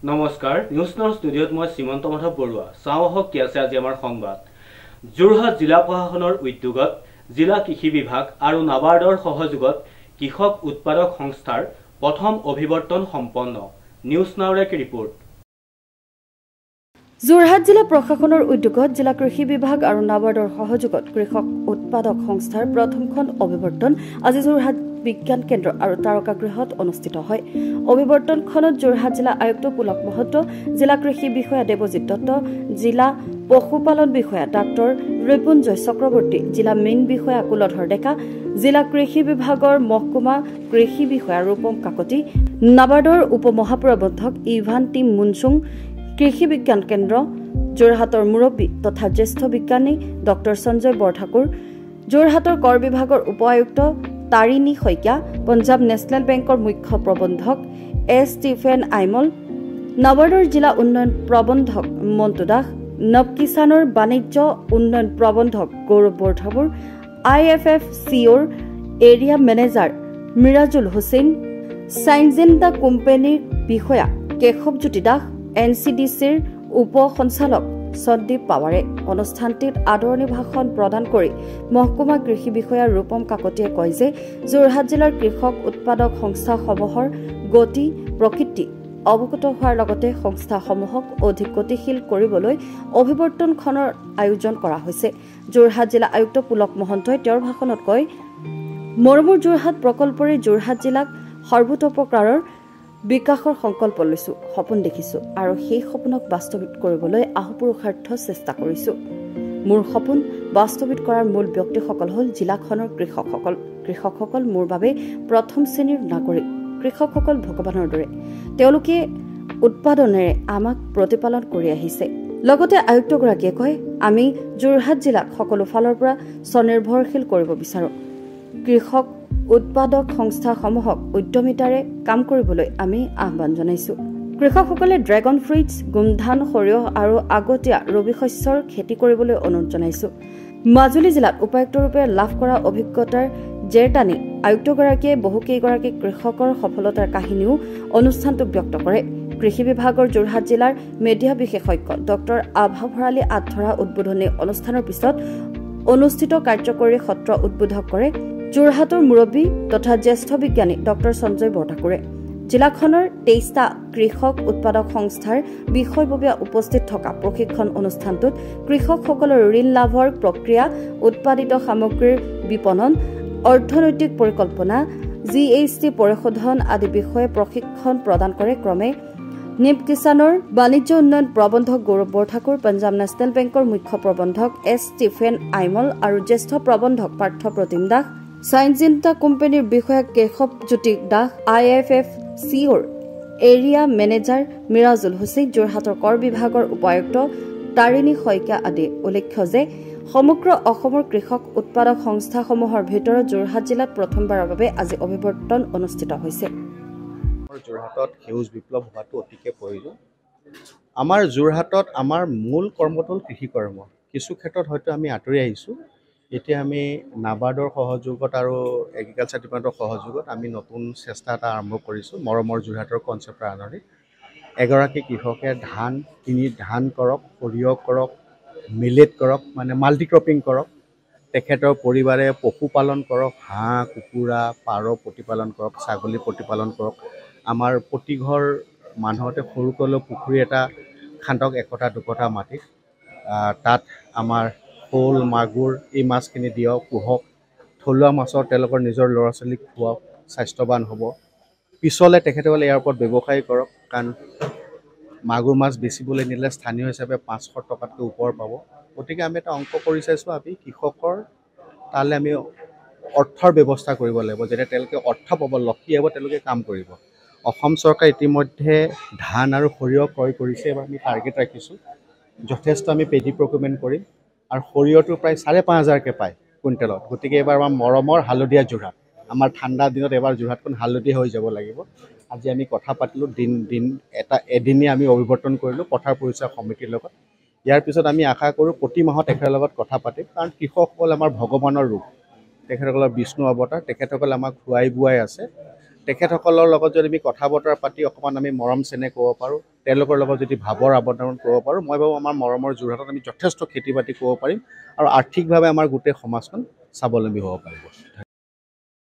নমস্কাৰ news now ষ্টুডিঅ'ত মই শ্ৰীমন্ত মাধৱ বৰুৱা চাওঁহক কি আছে আজি আমাৰ সংবাদ যোৰহাট জিলা প্ৰশাসনৰ উদ্যোগত জিলা কৃষি বিভাগ আৰু নাবাৰ্ডৰ সহযোগত কৃষক উৎপাদক সংস্থাৰ প্ৰথম অভিৱৰ্তন সম্পন্ন নিউজ নাওৰ এক ৰিপৰ্ট যোৰহাট জিলা প্ৰশাসনৰ উদ্যোগত জিলা কৃষি বিভাগ আৰু নাবাৰ্ডৰ সহযোগত কৃষক উৎপাদক সংস্থাৰ প্ৰথমখন অভিৱৰ্তন আজি যোৰহাট বিজ্ঞান কেন্দ্ৰ আৰু তাৰকাগৃহত অনুষ্ঠিত হয় অভিৱৰ্তনখনত যোৰহাট জিলা আয়ুক্ত পুলক মহন্ত জিলা কৃষি বিষয়া দেৱজিৎ দত্ত জিলা পশুপালন বিষয়া ডাক্তৰ ৰিপুঞ্জয় চক্ৰৱৰ্তী জিলা মেইন বিষয়া কুলধৰ ডেকা জিলা কৃষি বিভাগৰ মহকুমা কৃষি বিষয়া ৰূপম কাকতি নাবাৰ্ডৰ উপ মহাপ্ৰবন্ধক ইভান টি মুনচুং কৃষি বিজ্ঞান কেন্দ্ৰ যোৰহাটৰ মুৰব্বী তথা জ্যেষ্ঠ বিজ্ঞানী ডক্টৰ সঞ্জয় বৰঠাকুৰ যোৰহাটৰ কৰ বিভাগৰ উপ আয়ুক্ত তাৰিণী শইকীয়া পঞ্জাব নেশ্যনেল বেংকৰ মুখ্য প্ৰবন্ধক এছ ষ্টিফেন আইমল নাবাৰ্ডৰ জিলা উন্নয়ন প্ৰবন্ধক মন্টু দাস নৱ কিষাণৰ বাণিজ্য উন্নয়ন প্ৰবন্ধক গৌৰৱ বৰঠাকুৰ IFFCOৰ এৰিয়া মেনেজাৰ মিৰাজুল হুছেইন চাইনজেণ্টা কোম্পানীৰ বিষয়া কেশৱজ্যোতি দাস NCDCৰ উপ সঞ্চালক সন্দীপ পাৱাৰে অনুষ্ঠানটিত আদৰণি ভাষণ প্ৰদান কৰি মহকুমা কৃষি বিষয়া ৰূপম কাকতিয়ে কয় যে যোৰহাট জিলাৰ কৃষক উৎপাদক সংস্থাসমূহৰ গতি প্ৰকৃতি অৱগত হোৱাৰ লগতে সংস্থাসমূহক অধিক গতিশীল কৰিবলৈ অভিৱৰ্তনখনৰ আয়োজন কৰা হৈছে যোৰহাট জিলা আয়ুক্ত পুলক মহন্তই তেওঁৰ ভাষণত কয় মৰমৰ যোৰহাট প্ৰকল্পৰে যোৰহাট জিলাক সৰ্বোতোপ্ৰকাৰৰ বিকাশৰ সংকল্প লৈছো সপোন দেখিছো আৰু সেই সপোনক বাস্তৱিত কৰিবলৈ আহুপুৰুষাৰ্থ চেষ্টা কৰিছো মোৰ সপোন বাস্তৱিত কৰাৰ মূল ব্যক্তিসকল হ'ল জিলাখনৰ কৃষকসকল মোৰ বাবে প্ৰথম শ্ৰেণীৰ নাগৰিক কৃষকসকল ভগৱানৰ দৰে তেওঁলোকে উৎপাদনেৰে আমাক প্ৰতিপালন কৰি আহিছে লগতে আয়ুক্তগৰাকীয়ে কয় আমি যোৰহাট জিলাক সকলো ফালৰ পৰা স্বনিৰ্ভৰশীল কৰিব বিচাৰো কৃষক উৎপাদক সংস্থাসমূহক উদ্যমিতাৰে কাম কৰিবলৈ আমি আহ্বান জনাইছো কৃষকসকলে ড্ৰেগন ফ্ৰুইটছ গোমধান সৰিয়হ আৰু আগতীয়া ৰবি শস্যৰ খেতি কৰিবলৈ অনুৰোধ জনাইছো মাজুলী জিলাত উপায়ুক্তৰূপে লাভ কৰা অভিজ্ঞতাৰ জেৰটানি আয়ুক্তগৰাকীয়ে বহুকেইগৰাকী কৃষকৰ সফলতাৰ কাহিনীও অনুষ্ঠানটোত ব্যক্ত কৰে কৃষি বিভাগৰ যোৰহাট জিলাৰ মেডিয়া বিশেষজ্ঞ ডক্টৰ আভা ভৰালী আধৰা উদ্বোধনী অনুষ্ঠানৰ পিছত অনুষ্ঠিত কাৰ্যকৰী সত্ৰ উদ্বোধক কৰে যোৰহাটৰ মুৰব্বী তথা জ্যেষ্ঠ বিজ্ঞানী ডক্টৰ সঞ্জয় বৰঠাকুৰে জিলাখনৰ 23টা কৃষক উৎপাদক সংস্থাৰ বিষয়ববীয়া উপস্থিত থকা প্ৰশিক্ষণ অনুষ্ঠানটোত কৃষকসকলৰ ঋণ লাভৰ প্ৰক্ৰিয়া উৎপাদিত সামগ্ৰীৰ বিপণন অৰ্থনৈতিক পৰিকল্পনা GST পৰিশোধন আদি বিষয়ে প্ৰশিক্ষণ প্ৰদান কৰে ক্ৰমে নৱ কিষাণৰ বাণিজ্য উন্নয়ন প্ৰবন্ধক গৌৰৱ বৰঠাকুৰ পঞ্জাব নেশ্যনেল বেংকৰ মুখ্য প্ৰবন্ধক এছ ষ্টিফেন আইমল আৰু জ্যেষ্ঠ প্ৰবন্ধক পাৰ্থ প্ৰতিম দাস চাইনজেণ্টা কোম্পানীৰ বিষয়া কেশৱজ্যোতি দাস IFFCOৰ এৰিয়া মেনেজাৰ মিৰাজুল হুছেইন যোৰহাটৰ কৰ বিভাগৰ উপায়ুক্ত তাৰিণী শইকীয়া আদি উল্লেখ্য যে সমগ্ৰ অসমৰ কৃষক উৎপাদক সংস্থাসমূহৰ ভিতৰত যোৰহাট জিলাত প্ৰথমবাৰৰ বাবে আজি অভিৱৰ্তন অনুষ্ঠিত হৈছে যোৰহাটত সেউজ বিপ্লৱ হোৱাটো অতিকে প্ৰয়োজন আমাৰ যোৰহাটত আমাৰ মূল কৰ্মটো কৃষি কৰ্ম কিছু ক্ষেত্ৰত হয়তো আমি আঁতৰি আহিছোঁ এতিয়া আমি নাবাৰ্ডৰ সহযোগত আৰু এগ্ৰিকালচাৰ ডিপাৰ্টমেণ্টৰ সহযোগত আমি নতুন চেষ্টা এটা আৰম্ভ কৰিছোঁ মৰমৰ যোৰহাটৰ কনচেপ্টৰ আধাৰিত এগৰাকী কৃষকে ধান কৰক সৰিয়হ কৰক মিলেট কৰক মানে মাল্টিক্ৰপিং কৰক তেখেতৰ পৰিবাৰে পশুপালন কৰক হাঁহ কুকুৰা পাৰ প্ৰতিপালন কৰক ছাগলী প্ৰতিপালন কৰক আমাৰ প্ৰতিঘৰ মানুহতে সৰুকলেও পুখুৰী এটা খান্দক একঠা দুকঠা মাটিত তাত আমাৰ শ'ল মাগুৰ এই মাছখিনি দিয়ক পোহক থলুৱা মাছৰ তেওঁলোকৰ নিজৰ ল'ৰা ছোৱালীক খুৱাওক স্বাস্থ্যৱান হ'ব পিছলৈ তেখেতসকলে ইয়াৰ ওপৰত ব্যৱসায় কৰক কাৰণ মাগুৰ মাছ বেচিবলৈ নিলে স্থানীয় হিচাপে 500 টকাতকৈ ওপৰ পাব গতিকে আমি এটা অংক কৰি চাইছোঁ আমি কৃষকৰ তালৈ আমি অৰ্থৰ ব্যৱস্থা কৰিব লাগিব যেতিয়া তেওঁলোকে অৰ্থ পাব লক্ষী হ'ব তেওঁলোকে কাম কৰিব অসম চৰকাৰে ইতিমধ্যে ধান আৰু সৰিয়হ ক্ৰয় কৰিছে এবাৰ আমি টাৰ্গেট ৰাখিছোঁ যথেষ্ট আমি পেডি প্ৰকিউৰমেণ্ট কৰিম আৰু সৰিয়হটো প্ৰায় 5,500কৈ পায় কুইণ্টেলত গতিকে এবাৰ আমাৰ মৰমৰ হালধীয়া যোৰহাট আমাৰ ঠাণ্ডা দিনত এবাৰ যোৰহাটখন হালধীয়া হৈ যাব লাগিব আজি আমি কথা পাতিলোঁ এদিনে আমি অভিৱৰ্তন কৰিলোঁ পথাৰ পৰিচয় সমিতিৰ লগত ইয়াৰ পিছত আমি আশা কৰোঁ প্ৰতি মাহত তেখেতৰ লগত কথা পাতিম কাৰণ কৃষকসকল আমাৰ ভগৱানৰ ৰূপ তেখেতসকলৰ বিষ্ণু অৱতাৰ তেখেতসকলে আমাক খুৱাই বুৱাই আছে তেখেতসকলৰ লগত যদি আমি কথা বতৰা পাতি অকণমান আমি মৰম চেনেহ ক'ব পাৰোঁ তেওঁলোকৰ লগত যদি ভাৱৰ আৱদান কৰিব পাৰোঁ, মই ভাবোঁ আমাৰ মৰমৰ যোৰহাটত আমি যথেষ্ট খেতি বাতি কৰিব পাৰিম আৰু আৰ্থিকভাৱে আমাৰ গোটেই সমাজখন স্বাৱলম্বী হ'ব পাৰিব।